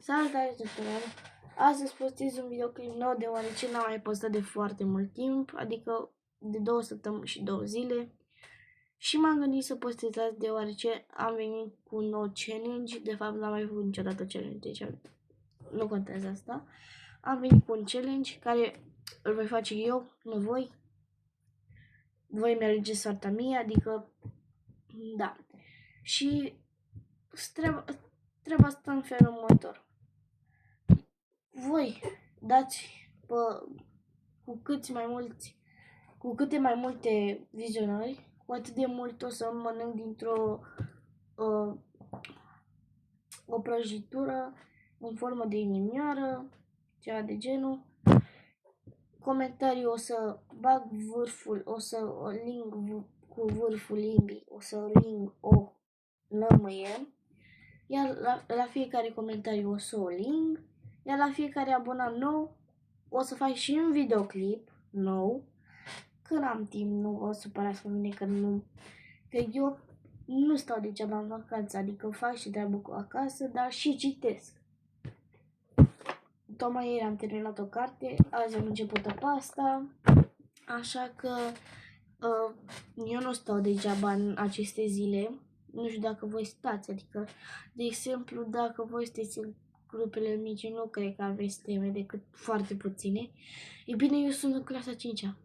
Salutare tuturor! Astăzi postez un videoclip nou deoarece n-am mai postat de foarte mult timp, adică de 2 săptămâni și 2 zile. Și m-am gândit să postez azi deoarece am venit cu un nou challenge, de fapt n-am mai făcut niciodată challenge, deci nu contează asta. Am venit cu un challenge care îl voi face eu, nu voi. Voi mi-alegeți soarta mie, adică, da. Și treaba asta în felul următor. Voi dați cu câte mai multe vizionări, cu atât de mult o să mănânc dintr-o o prăjitură în formă de inimioară, ceva de genul. Comentarii o să bag vârful, o să o ling cu vârful limbii, o să ling o lămâie, iar la fiecare comentariu o să o ling, iar la fiecare abonat nou o să fac și un videoclip nou. Când am timp, nu vă supărați pe mine că eu nu stau degeaba în vacanță, adică fac și treabă cu acasă, dar și citesc. Tocmai ieri am terminat o carte, azi am început pe asta, așa că eu nu stau degeaba în aceste zile. Nu știu dacă voi stați, adică, de exemplu, dacă voi sunteți în grupele mici, nu cred că aveți teme decât foarte puține. E bine, eu sunt în clasa 5-a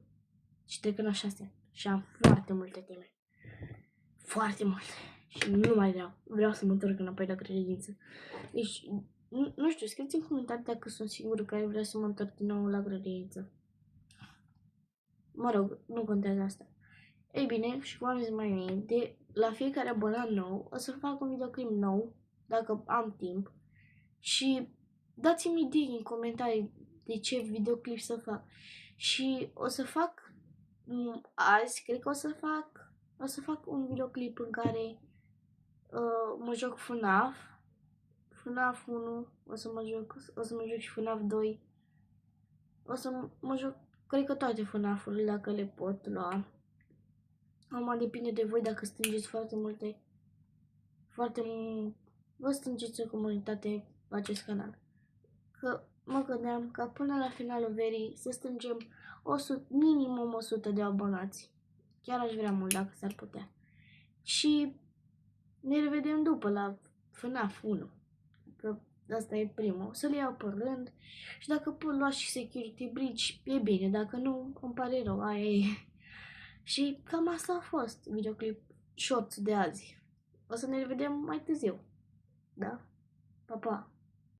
și trec în a 6-a și am foarte multe teme. Foarte multe. Și nu mai vreau să mă întorc înapoi la grădiniță. Deci, nu știu, scrieți în comentarii dacă sunt singurul care vrea să mă întorc din nou la grădiniță. Mă rog, nu contează asta. Ei bine, și cum am zis mai înainte, la fiecare abonat nou o să fac un videoclip nou, dacă am timp. Și dați-mi idei în comentarii de ce videoclip să fac. Și o să fac azi, cred că o să fac un videoclip în care mă joc FNAF 1, o să mă joc și FNAF 2. O să mă joc, cred că toate FNAF-urile dacă le pot lua. Acum depinde de voi dacă strângeți vă strângeți o comunitate pe acest canal. Că mă gândeam ca până la finalul verii să strângem minimum 100 de abonați. Chiar aș vrea mult dacă s-ar putea. Și ne revedem după la FNAF 1. Că asta e primul. O să-l iau pe rând și dacă pot lua și Security Bridge, e bine. Dacă nu, îmi pare rău. Aia e. Și cam asta a fost videoclip short de azi. O să ne revedem mai târziu. Da? Pa, pa!